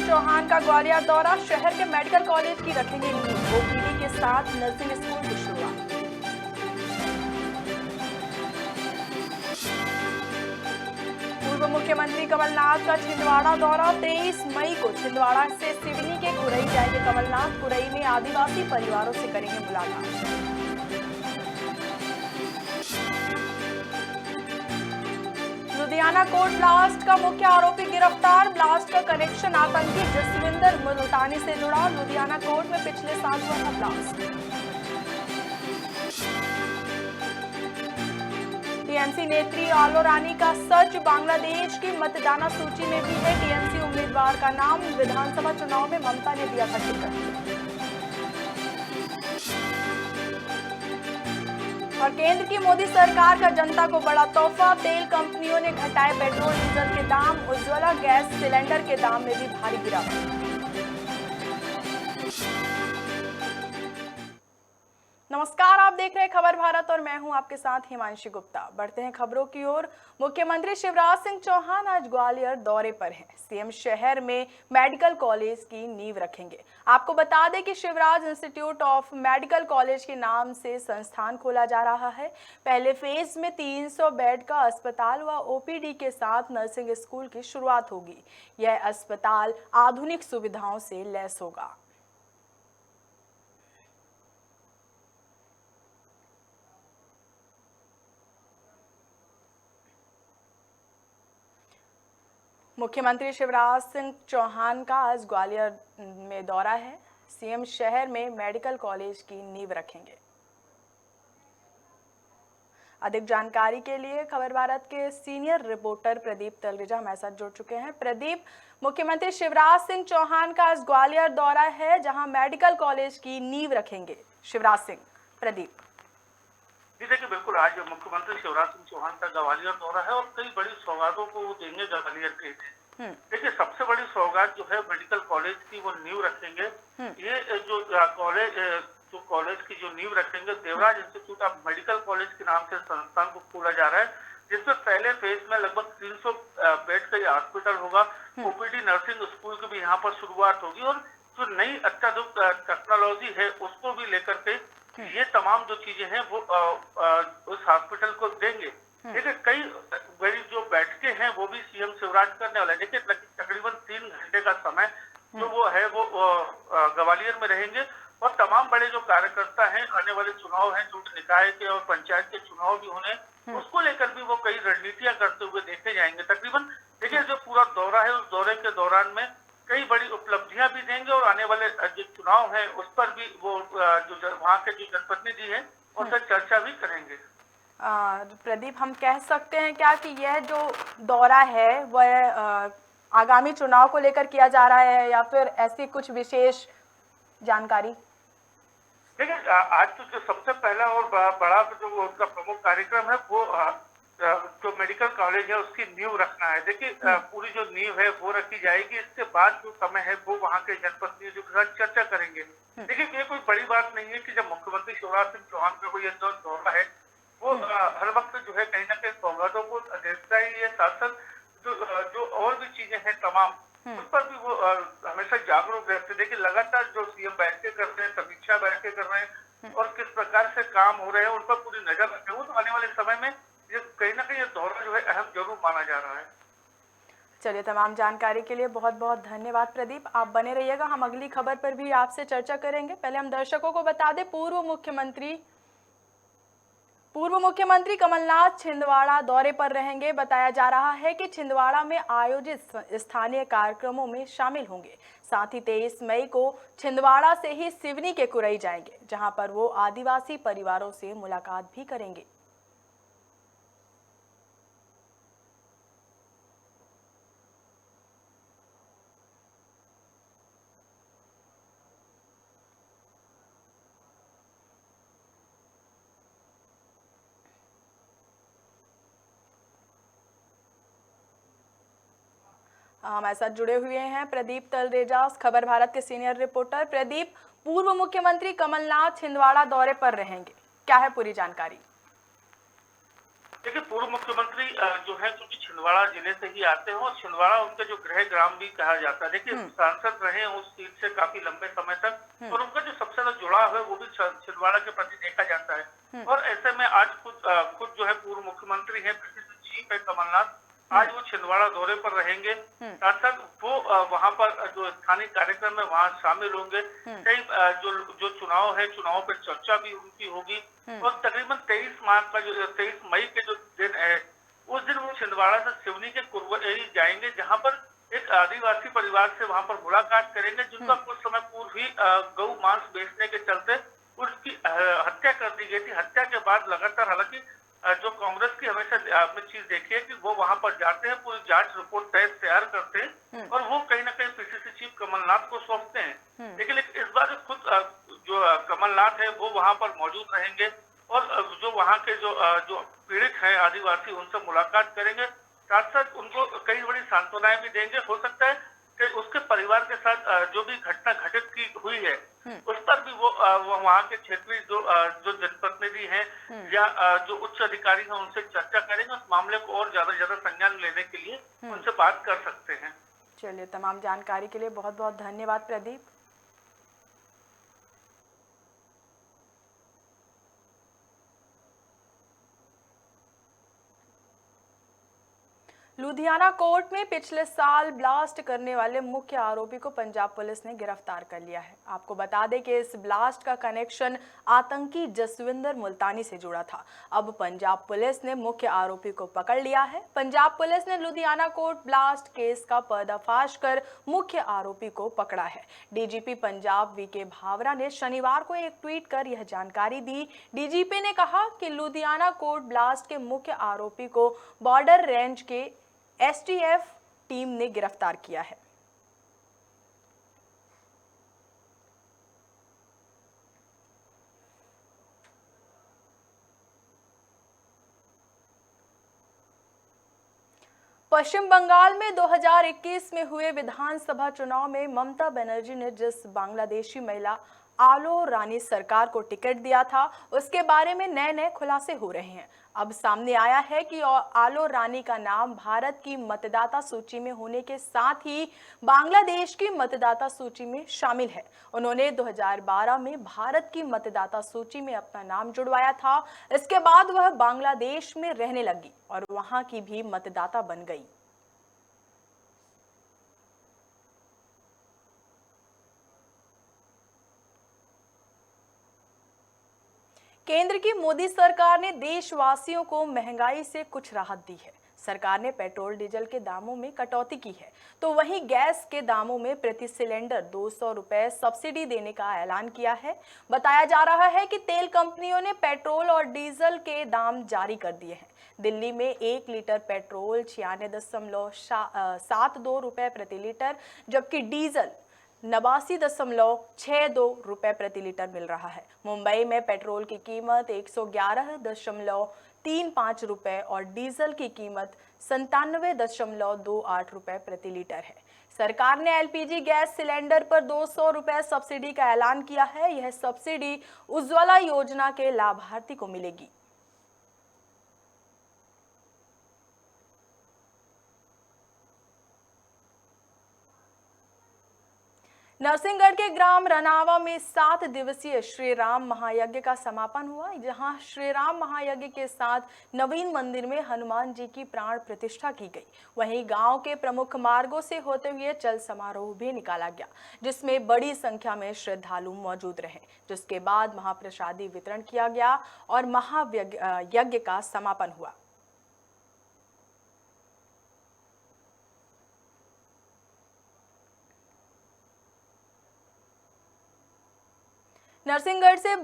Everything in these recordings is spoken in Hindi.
सिंह चौहान का ग्वालियर दौरा, शहर के मेडिकल कॉलेज की रखेंगे नींव, ओपीडी के साथ नर्सिंग स्कूल की शुरुआत। पूर्व मुख्यमंत्री कमलनाथ का छिंदवाड़ा दौरा, 23 मई को छिंदवाड़ा से सिवनी के कुरई जाएंगे कमलनाथ, कुरई में आदिवासी परिवारों से करेंगे मुलाकात। लुधियाना कोर्ट ब्लास्ट का मुख्य आरोपी गिरफ्तार, ब्लास्ट का कनेक्शन आतंकी जसविंदर मुल्तानी से जुड़ा, लुधियाना कोर्ट में पिछले साल हुआ था ब्लास्ट। टीएमसी नेत्री आलो रानी का सच, बांग्लादेश की मतदाना सूची में भी है टीएमसी उम्मीदवार का नाम, विधानसभा चुनाव में ममता ने दिया था टिकट। और केंद्र की मोदी सरकार का जनता को बड़ा तोहफा, तेल कंपनियों ने घटाए पेट्रोल डीजल के दाम, उज्ज्वला गैस सिलेंडर के दाम में भी भारी गिरावट। नमस्कार, आप देख रहे हैं खबर भारत और मैं हूं आपके साथ हिमांशी गुप्ता। बढ़ते हैं खबरों की ओर। मुख्यमंत्री शिवराज सिंह चौहान आज ग्वालियर दौरे पर हैं। सीएम शहर में मेडिकल कॉलेज की नींव रखेंगे। आपको बता दें कि Shivraj institute of medical college के नाम से संस्थान खोला जा रहा है। पहले फेज में 300 बेड का अस्पताल व ओपीडी के साथ नर्सिंग स्कूल की शुरुआत होगी। यह अस्पताल आधुनिक सुविधाओं से लैस होगा। मुख्यमंत्री शिवराज सिंह चौहान का आज ग्वालियर में दौरा है। सीएम शहर में मेडिकल कॉलेज की नींव रखेंगे। अधिक जानकारी के लिए खबर भारत के सीनियर रिपोर्टर प्रदीप तलरेजा हमारे साथ जुड़ चुके हैं। प्रदीप, मुख्यमंत्री शिवराज सिंह चौहान का आज ग्वालियर दौरा है जहां मेडिकल कॉलेज की नींव रखेंगे शिवराज सिंह। प्रदीप जी देखिए, बिल्कुल आज मुख्यमंत्री शिवराज सिंह चौहान का ग्वालियर दौरा है और कई बड़ी सौगातों को वो देंगे ग्वालियर के। देखिए, सबसे बड़ी सौगात जो है मेडिकल कॉलेज की वो नींव रखेंगे। ये जो कॉलेज की जो नींव रखेंगे, Devraj institute of medical college के नाम से संस्थान को खोला जा रहा है, जिसमें पहले फेज में लगभग 300 बेड का ये हॉस्पिटल होगा। ओपीडी नर्सिंग स्कूल की भी यहाँ पर शुरुआत होगी और जो नई अत्याधुनिक टेक्नोलॉजी है उसको भी लेकर के ये तमाम जो चीजें हैं वो उस हॉस्पिटल को देंगे। देखिए, कई बड़ी जो बैठकें हैं वो भी सीएम शिवराज करने वाले हैं। देखिए, तकरीबन 3 घंटे का समय जो वो है वो ग्वालियर में रहेंगे और तमाम बड़े जो कार्यकर्ता हैं, आने वाले चुनाव हैं जो निकाय के और पंचायत के चुनाव भी होने, उसको लेकर भी वो कई रणनीतियां करते हुए देखे जाएंगे। तकरीबन देखिए, जो पूरा दौरा है उस दौरे के दौरान में कई बड़ी उपलब्धियां भी देंगे और आने वाले जो चुनाव है उस पर भी वो जो वहाँ के जो जनप्रतिनिधि हैं उनसे चर्चा भी करेंगे। प्रदीप, हम कह सकते हैं क्या कि यह जो दौरा है वह आगामी चुनाव को लेकर किया जा रहा है या फिर ऐसी कुछ विशेष जानकारी? देखिए, आज तो जो सबसे पहला और बड़ा जो उनका प्रमुख कार्यक्रम है वो जो मेडिकल कॉलेज है उसकी नींव रखना है। देखिए, पूरी जो नींव है वो रखी जाएगी। इसके बाद जो समय है वो वहाँ के जनप्रतिनिधियों के साथ चर्चा करेंगे। देखिए, ये कोई बड़ी बात नहीं है कि जब मुख्यमंत्री शिवराज सिंह चौहान का कोई दौरा है वो हर वक्त जो है कहीं ना कहीं सौगातों को देखता ही है। साथ साथ जो और भी चीजें हैं तमाम उस पर भी वो हमेशा जागरूक रहते। देखिए, लगातार जो सीएम बैठकें कर रहे हैं, समीक्षा बैठकें कर रहे हैं और किस प्रकार से काम हो रहे हैं उन पर पूरी नजर रखे हुए, तो आने वाले समय में ये कहीं ना कहीं ये दौरा जो है अहम जरूर माना जा रहा है। चलिए, तमाम जानकारी के लिए बहुत बहुत धन्यवाद प्रदीप। आप बने रहिएगा, हम अगली खबर पर भी आपसे चर्चा करेंगे। पहले हम दर्शकों को बता दें, पूर्व मुख्यमंत्री कमलनाथ छिंदवाड़ा दौरे पर रहेंगे। बताया जा रहा है कि छिंदवाड़ा में आयोजित स्थानीय कार्यक्रमों में शामिल होंगे। साथ ही 23 मई को छिंदवाड़ा से ही सिवनी के कुरई जाएंगे, जहां पर वो आदिवासी परिवारों से मुलाकात भी करेंगे। हमारे साथ जुड़े हुए हैं प्रदीप तलरेजा, खबर भारत के सीनियर रिपोर्टर। प्रदीप, पूर्व मुख्यमंत्री कमलनाथ छिंदवाड़ा दौरे पर रहेंगे, क्या है पूरी जानकारी? देखिए, पूर्व मुख्यमंत्री जो है क्योंकि छिंदवाड़ा जिले से ही आते हैं और छिंदवाड़ा उनके जो गृह ग्राम भी कहा जाता है। देखिए, सांसद रहे हैं उस सीट से काफी लंबे समय तक और उनका जो सबसे ज्यादा जुड़ाव है वो भी छिंदवाड़ा के प्रति देखा जाता है। और ऐसे में आज खुद जो है पूर्व मुख्यमंत्री है, प्रसिद्ध चीफ है कमलनाथ, आज वो छिंदवाड़ा दौरे पर रहेंगे। साथ साथ वो वहां पर जो स्थानीय कार्यक्रम है वहां शामिल होंगे। कई जो चुनाव है, चुनाव पर चर्चा भी उनकी होगी और तकरीबन 23 मई के जो दिन है उस दिन वो छिंदवाड़ा से सिवनी के कुरवई जाएंगे, जहां पर एक आदिवासी परिवार से वहां पर मुलाकात करेंगे जिनका कुछ समय पूर्व ही गौ मांस बेचने के चलते उसकी हत्या कर दी गई थी। हत्या के बाद लगातार, हालांकि जो कांग्रेस की हमेशा आपने चीज देखी है कि वो वहां पर जाते हैं, पूरी जांच रिपोर्ट तैयार करते हैं और वो कहीं ना कहीं पीसीसी चीफ कमलनाथ को सौंपते हैं। लेकिन इस बार खुद जो कमलनाथ है वो वहां पर मौजूद रहेंगे और जो वहां के जो पीड़ित हैं आदिवासी उनसे मुलाकात करेंगे। साथ साथ उनको कई बड़ी सांत्वनाएं भी देंगे। हो सकता है कि उसके परिवार के साथ जो भी घटना घटित की हुई है उस पर भी वो वहाँ के क्षेत्रीय जो जनप्रतिनिधि हैं या जो उच्च अधिकारी हैं उनसे चर्चा करेंगे। उस मामले को और ज्यादा संज्ञान लेने के लिए उनसे बात कर सकते हैं। चलिए, तमाम जानकारी के लिए बहुत बहुत धन्यवाद प्रदीप। लुधियाना कोर्ट में पिछले साल ब्लास्ट करने वाले मुख्य आरोपी को पंजाब पुलिस ने गिरफ्तार कर लिया है। आपको बता दें कि इस ब्लास्ट का कनेक्शन आतंकी जसविंदर मुल्तानी से जुड़ा था। अब पंजाब पुलिस ने मुख्य आरोपी को पकड़ लिया है। पंजाब पुलिस ने लुधियाना कोर्ट ब्लास्ट केस का पर्दाफाश कर मुख्य आरोपी को पकड़ा है। डीजीपी पंजाब वीके भावरा ने शनिवार को एक ट्वीट कर यह जानकारी दी। डीजीपी ने कहा कि लुधियाना कोर्ट ब्लास्ट के मुख्य आरोपी को बॉर्डर रेंज के एसटीएफ टीम ने गिरफ्तार किया है। पश्चिम बंगाल में 2021 में हुए विधानसभा चुनाव में ममता बनर्जी ने जिस बांग्लादेशी महिला आलो रानी सरकार को टिकट दिया था उसके बारे में नए खुलासे हो रहे हैं। अब सामने आया है कि आलो रानी का नाम भारत की मतदाता सूची में होने के साथ ही बांग्लादेश की मतदाता सूची में शामिल है। उन्होंने 2012 में भारत की मतदाता सूची में अपना नाम जुड़वाया था। इसके बाद वह बांग्लादेश में रहने लगी और वहां की भी मतदाता बन गई। केंद्र की मोदी सरकार ने देशवासियों को महंगाई से कुछ राहत दी है। सरकार ने पेट्रोल डीजल के दामों में कटौती की है, तो वहीं गैस के दामों में प्रति सिलेंडर 200 रुपए सब्सिडी देने का ऐलान किया है। बताया जा रहा है कि तेल कंपनियों ने पेट्रोल और डीजल के दाम जारी कर दिए हैं। दिल्ली में 1 लीटर पेट्रोल 96.72 रुपए प्रति लीटर, जबकि डीजल 89.62 रुपए प्रति लीटर मिल रहा है। मुंबई में पेट्रोल की कीमत 111.35 रुपए और डीजल की कीमत 97.28 रुपए प्रति लीटर है। सरकार ने एलपीजी गैस सिलेंडर पर 200 रुपए सब्सिडी का ऐलान किया है। यह सब्सिडी उज्ज्वला योजना के लाभार्थी को मिलेगी। नरसिंहगढ़ के ग्राम रनावा में 7 दिवसीय श्री राम महायज्ञ का समापन हुआ, जहां श्री राम महायज्ञ के साथ नवीन मंदिर में हनुमान जी की प्राण प्रतिष्ठा की गई। वहीं गांव के प्रमुख मार्गों से होते हुए चल समारोह भी निकाला गया, जिसमें बड़ी संख्या में श्रद्धालु मौजूद रहे, जिसके बाद महाप्रसादी वितरण किया गया और महायज्ञ का समापन हुआ। नरसिंहगढ़ से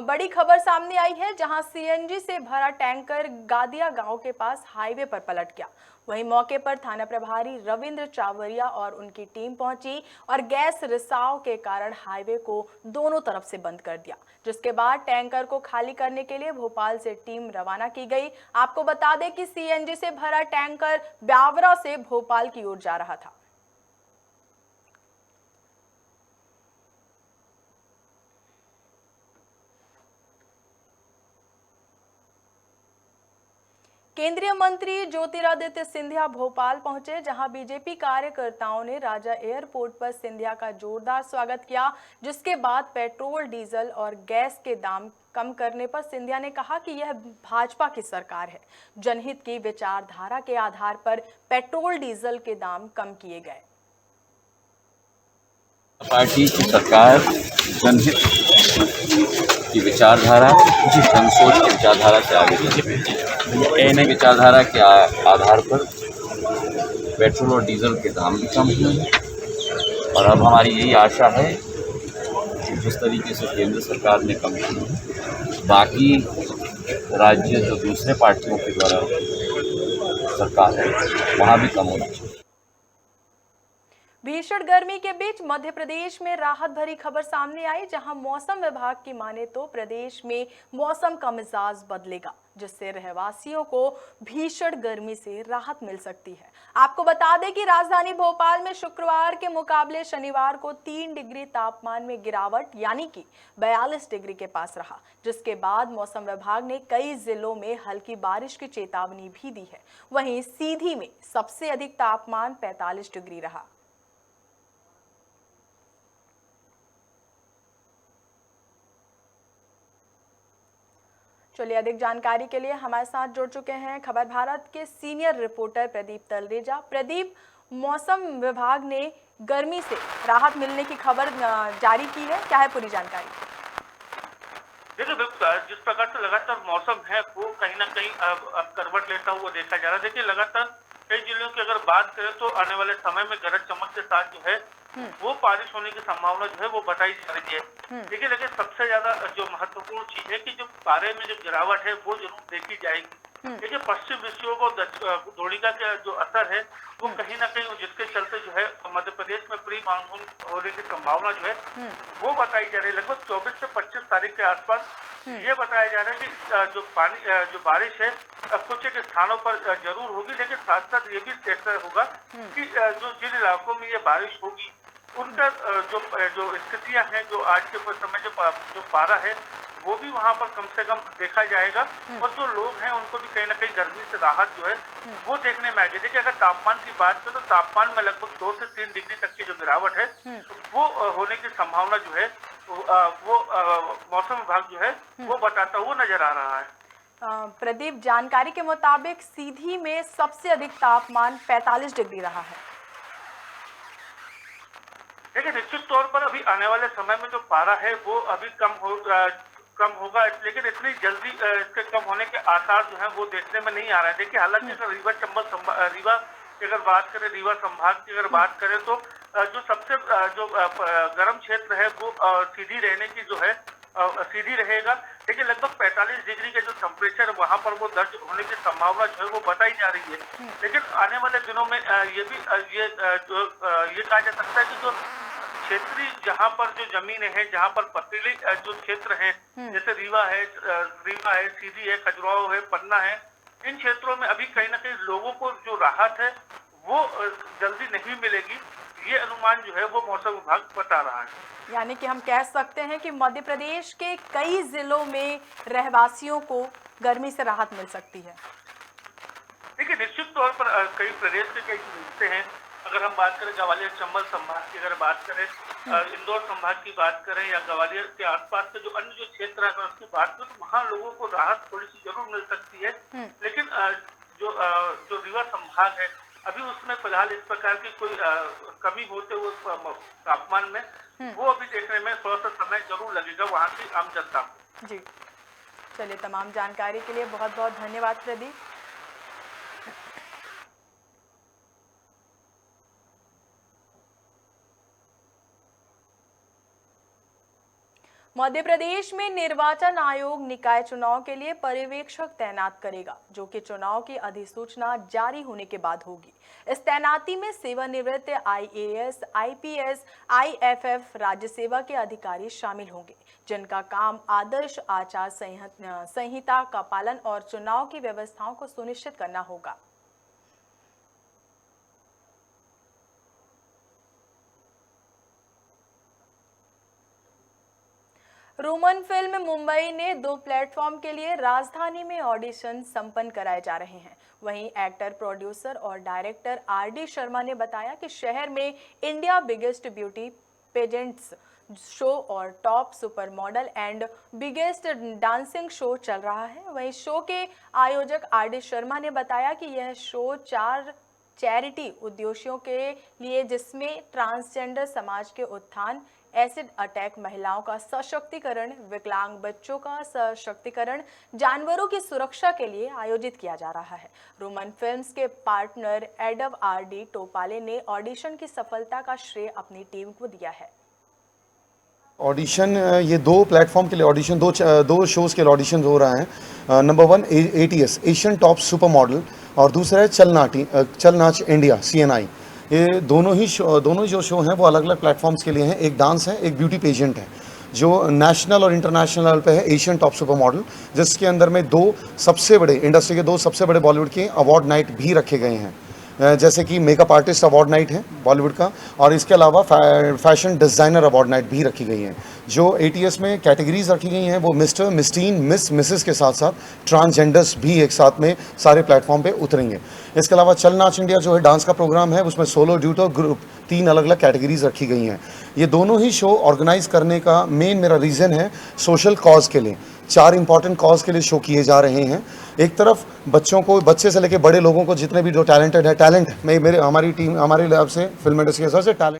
बड़ी खबर सामने आई है, जहां सीएनजी से भरा टैंकर गादिया गांव के पास हाईवे पर पलट गया। वहीं मौके पर थाना प्रभारी रविंद्र चावरिया और उनकी टीम पहुंची और गैस रिसाव के कारण हाईवे को दोनों तरफ से बंद कर दिया, जिसके बाद टैंकर को खाली करने के लिए भोपाल से टीम रवाना की गई। आपको बता दें कि सीएनजी से भरा टैंकर ब्यावरा से भोपाल की ओर जा रहा था। केंद्रीय मंत्री ज्योतिरादित्य सिंधिया भोपाल पहुंचे, जहां बीजेपी कार्यकर्ताओं ने राजा एयरपोर्ट पर सिंधिया का जोरदार स्वागत किया, जिसके बाद पेट्रोल, डीजल और गैस के दाम कम करने पर सिंधिया ने कहा कि यह भाजपा की सरकार है। जनहित की विचारधारा के आधार पर पेट्रोल, डीजल के दाम कम किए गए। पार्टी की सरकार जनहित की विचारधारा, जनसोच की विचारधारा से आगे बढ़ रही है। इन विचारधारा के आधार पर पेट्रोल और डीजल के दाम भी कम हुए हैं और अब हमारी यही आशा है कि जिस तरीके से केंद्र सरकार ने कम किए हैं, बाकी राज्य जो दूसरे पार्टियों के द्वारा सरकार है वहाँ भी कम होना चाहिए। भीषण गर्मी के बीच मध्य प्रदेश में राहत भरी खबर सामने आई, जहां मौसम विभाग की माने तो प्रदेश में मौसम का मिजाज बदलेगा, जिससे रहवासियों को भीषण गर्मी से राहत मिल सकती है। आपको बता दें कि राजधानी भोपाल में शुक्रवार के मुकाबले शनिवार को 3 डिग्री तापमान में गिरावट यानी कि 42 डिग्री के पास रहा, जिसके बाद मौसम विभाग ने कई जिलों में हल्की बारिश की चेतावनी भी दी है। वहीं सीधी में सबसे अधिक तापमान 45 डिग्री रहा। चलिए, अधिक जानकारी के लिए हमारे साथ जुड़ चुके हैं खबर भारत के सीनियर रिपोर्टर प्रदीप तलरेजा। प्रदीप, मौसम विभाग ने गर्मी से राहत मिलने की खबर जारी की है, क्या है पूरी जानकारी? देखिए बिल्कुल, जिस प्रकार से लगातार मौसम है वो कहीं ना कहीं अब करवट लेता हुआ देखा जा रहा है। देखिए लगातार कई जिलों की अगर बात करें तो आने वाले समय में गरज चमक के साथ जो है वो बारिश होने की संभावना जो है वो बताई जा रही है। देखिए लेकिन सबसे ज्यादा जो महत्वपूर्ण चीज है कि जो पारे में जो गिरावट है वो जरूर देखी जाएगी। देखिए पश्चिम विक्षोभ और द्रोणिका का जो असर है वो कहीं ना कहीं, जिसके चलते जो है मध्य प्रदेश में प्री मानसून होने की संभावना जो है वो बताई जा रही है। लगभग 24 से 25 तारीख के आसपास ये बताया जा रहा है कि जो बारिश है कुछ एक स्थानों पर जरूर होगी, लेकिन साथ साथ ये भी तय होगा कि जो जिन इलाकों में ये बारिश होगी उनका जो स्थितियां हैं, जो आज के समय जो पारा है वो भी वहां पर कम से कम देखा जाएगा और जो लोग हैं उनको भी कहीं ना कहीं गर्मी से राहत जो है वो देखने में आएगी। देखिए अगर तापमान की बात करें तो तापमान में लगभग 2 से 3 डिग्री तक की जो गिरावट है वो होने की संभावना जो है वो मौसम विभाग जो है वो बताता हुआ नजर आ रहा है। प्रदीप, जानकारी के मुताबिक सीधी में सबसे अधिक तापमान 45 डिग्री रहा है। देखिए निश्चित तौर पर अभी आने वाले समय में जो पारा है वो अभी कम होगा, लेकिन इतनी जल्दी इसके कम होने के आसार जो है वो देखने में नहीं आ रहे हैं। देखिए हालांकि अगर रीवा की अगर बात करें, रीवा संभाग की अगर बात करें तो जो सबसे जो गर्म क्षेत्र है वो सीधी रहने की जो है सीधी रहेगा। देखिए लगभग 45 डिग्री के जो टेम्परेचर है वहां पर वो दर्ज होने की संभावना जो है वो बताई जा रही है। लेकिन आने वाले दिनों में ये कहा जा सकता है कि जो क्षेत्रीय जहां पर जो जमीनें हैं, जहां पर पथरीली जो क्षेत्र हैं, जैसे रीवा है, सीधी है, खजुराहो है, पन्ना है, इन क्षेत्रों में अभी कहीं ना कहीं लोगों को जो राहत है वो जल्दी नहीं मिलेगी, ये अनुमान जो है वो मौसम विभाग बता रहा है। यानी कि हम कह सकते हैं कि मध्य प्रदेश के कई जिलों में रहवासियों को गर्मी से राहत मिल सकती है। देखिए निश्चित तौर पर कई प्रदेश के कई हिस्से हैं, अगर हम बात करें ग्वालियर चंबल संभाग की अगर बात करें, इंदौर संभाग की बात करें या ग्वालियर के आसपास के जो अन्य जो क्षेत्र है उसकी बात करें तो वहाँ लोगों को राहत थोड़ी सी जरूर मिल सकती है। लेकिन जो रीवा संभाग है अभी उसमें फिलहाल इस प्रकार की कोई कमी होते हुए तापमान में वो अभी देखने में थोड़ा सा समय जरूर लगेगा वहाँ की आम जनता को। जी, चलिए, तमाम जानकारी के लिए बहुत बहुत धन्यवाद प्रदीप। मध्य प्रदेश में निर्वाचन आयोग निकाय चुनाव के लिए पर्यवेक्षक तैनात करेगा, जो कि चुनाव की अधिसूचना जारी होने के बाद होगी। इस तैनाती में सेवानिवृत्त IAS, IPS, IFF राज्य सेवा के अधिकारी शामिल होंगे, जिनका काम आदर्श आचार संहिता का पालन और चुनाव की व्यवस्थाओं को सुनिश्चित करना होगा। रोमन फिल्म मुंबई ने 2 प्लेटफॉर्म के लिए राजधानी में ऑडिशन संपन्न कराए जा रहे हैं। वहीं एक्टर, प्रोड्यूसर और डायरेक्टर RD शर्मा ने बताया कि शहर में India biggest beauty pageants show और top super model and biggest dancing show चल रहा है। वहीं शो के आयोजक RD शर्मा ने बताया कि यह शो 4 चैरिटी उद्देश्यों के लिए, जिसमें ट्रांसजेंडर समाज के उत्थान, एसिड अटैक, महिलाओं का सशक्तिकरण, विकलांग बच्चों का सशक्तिकरण, जानवरों की सुरक्षा के लिए आयोजित किया जा रहा है। रोमन फिल्म्स के पार्टनर एडव RD टोपाले ने ऑडिशन की सफलता का श्रेय अपनी टीम को दिया है। ऑडिशन ये 2 प्लेटफॉर्म के लिए ऑडिशन, दो शोज़ के लिए ऑडिशन हो रहा है। Number 1 ATS Asian top super model और दूसरा है चल नाच इंडिया CNI। ये दोनों ही जो शो हैं वो अलग अलग प्लेटफॉर्म्स के लिए हैं। एक डांस है, एक ब्यूटी पेजेंट है जो नेशनल और इंटरनेशनल लेवल पे है, एशियन टॉप सुपर मॉडल, जिसके अंदर में 2 सबसे बड़े इंडस्ट्री के 2 सबसे बड़े बॉलीवुड के अवार्ड नाइट भी रखे गए हैं, जैसे कि मेकअप आर्टिस्ट अवार्ड नाइट है बॉलीवुड का, और इसके अलावा फैशन डिज़ाइनर अवार्ड नाइट भी रखी गई हैं। जो ATS में कैटेगरीज रखी गई हैं वो मिस्टर, मिस्टीन, मिस, मिसेस के साथ साथ ट्रांसजेंडर्स भी एक साथ में सारे प्लेटफॉर्म पे उतरेंगे। इसके अलावा चल नाच इंडिया जो है डांस का प्रोग्राम है, उसमें सोलो, ड्यूटो, ग्रुप 3 अलग अलग कैटेगरीज रखी गई हैं। ये दोनों ही शो ऑर्गेनाइज करने का मेन मेरा रीज़न है सोशल कॉज के लिए। 4 इंपॉर्टेंट कॉज के लिए शो किए जा रहे हैं। एक तरफ बच्चे से लेकर बड़े लोगों को, जितने भी जो टैलेंटेड है, हमारी टीम, हमारी लैब से, फिल्म इंडस्ट्री के सबसे टैलेंट।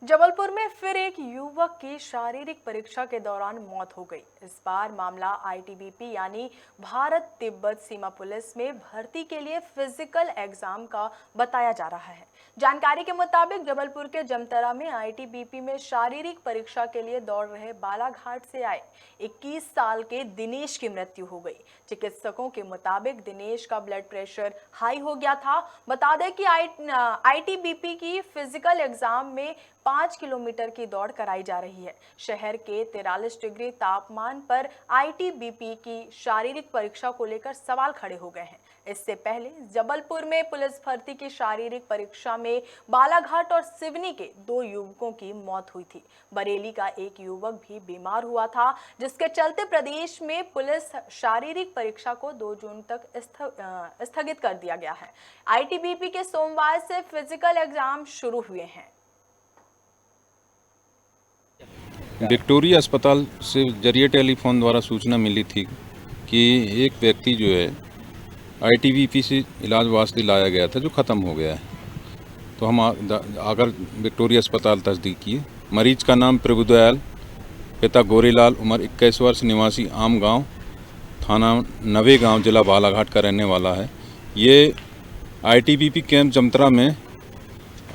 जबलपुर में फिर एक युवक की शारीरिक परीक्षा के दौरान मौत हो गई। इस बार मामला ITBP यानी भारत तिब्बत सीमा पुलिस में भर्ती के लिए फिजिकल एग्जाम का बताया जा रहा है। जानकारी के मुताबिक जबलपुर के जमतरा में ITBP में शारीरिक परीक्षा के लिए दौड़ रहे बालाघाट से आए 21 साल के दिनेश की मृत्यु हो गई। चिकित्सकों के मुताबिक दिनेश का ब्लड प्रेशर हाई हो गया था। बता दें कि ITBP की फिजिकल एग्जाम में 5 किलोमीटर की दौड़ कराई जा रही है। शहर के 43 डिग्री तापमान पर ITBP की शारीरिक परीक्षा को लेकर सवाल खड़े हो गए हैं। इससे पहले जबलपुर में पुलिस भर्ती की शारीरिक परीक्षा में बालाघाट और सिवनी के 2 युवकों की मौत हुई थी। बरेली का एक युवक भी बीमार हुआ था, जिसके चलते प्रदेश में पुलिस शारीरिक परीक्षा को 2 जून तक स्थगित कर दिया गया है। ITBP के सोमवार से फिजिकल एग्जाम शुरू हुए हैं। विक्टोरिया अस्पताल से जरिए टेलीफोन द्वारा सूचना मिली थी कि एक व्यक्ति जो है ITBP से इलाज वास्ते लाया गया था, जो ख़त्म हो गया है। तो हम आकर विक्टोरिया अस्पताल तस्दीक किए। मरीज का नाम प्रभुदयाल, पिता गोरेलाल, उम्र 21 वर्ष, निवासी आम गांव, थाना नवेगांव, जिला बालाघाट का रहने वाला है। ये ITBP कैंप जमतरा में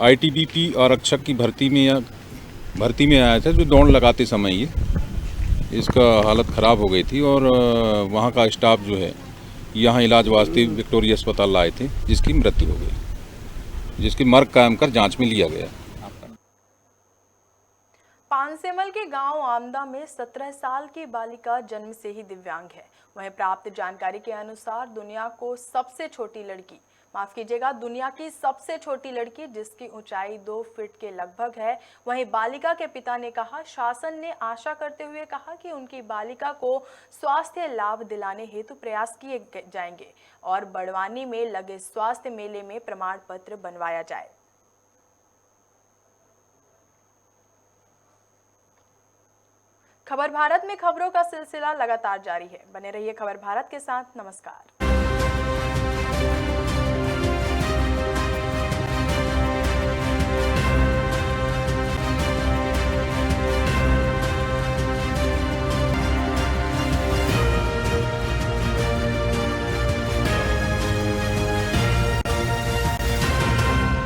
ITBP आरक्षक की भर्ती में आया था, जो दौड़ लगाते समय इसका हालत ख़राब हो गई थी और वहाँ का स्टाफ जो है यहाँ इलाज वास्ते विक्टोरिया अस्पताल लाए थे, जिसकी मृत्यु हो गई, जिसकी मर्ग कायम कर जांच में लिया गया। पानसेमल के गांव आमदा में 17 साल की बालिका जन्म से ही दिव्यांग है। वहीं प्राप्त जानकारी के अनुसार दुनिया की सबसे छोटी लड़की जिसकी ऊंचाई 2 फीट के लगभग है। वहीं बालिका के पिता ने कहा, शासन ने आशा करते हुए कहा कि उनकी बालिका को स्वास्थ्य लाभ दिलाने हेतु प्रयास किए जाएंगे और बड़वानी में लगे स्वास्थ्य मेले में प्रमाण पत्र बनवाया जाए। खबर भारत में खबरों का सिलसिला लगातार जारी है। बने रहिए खबर भारत के साथ। नमस्कार।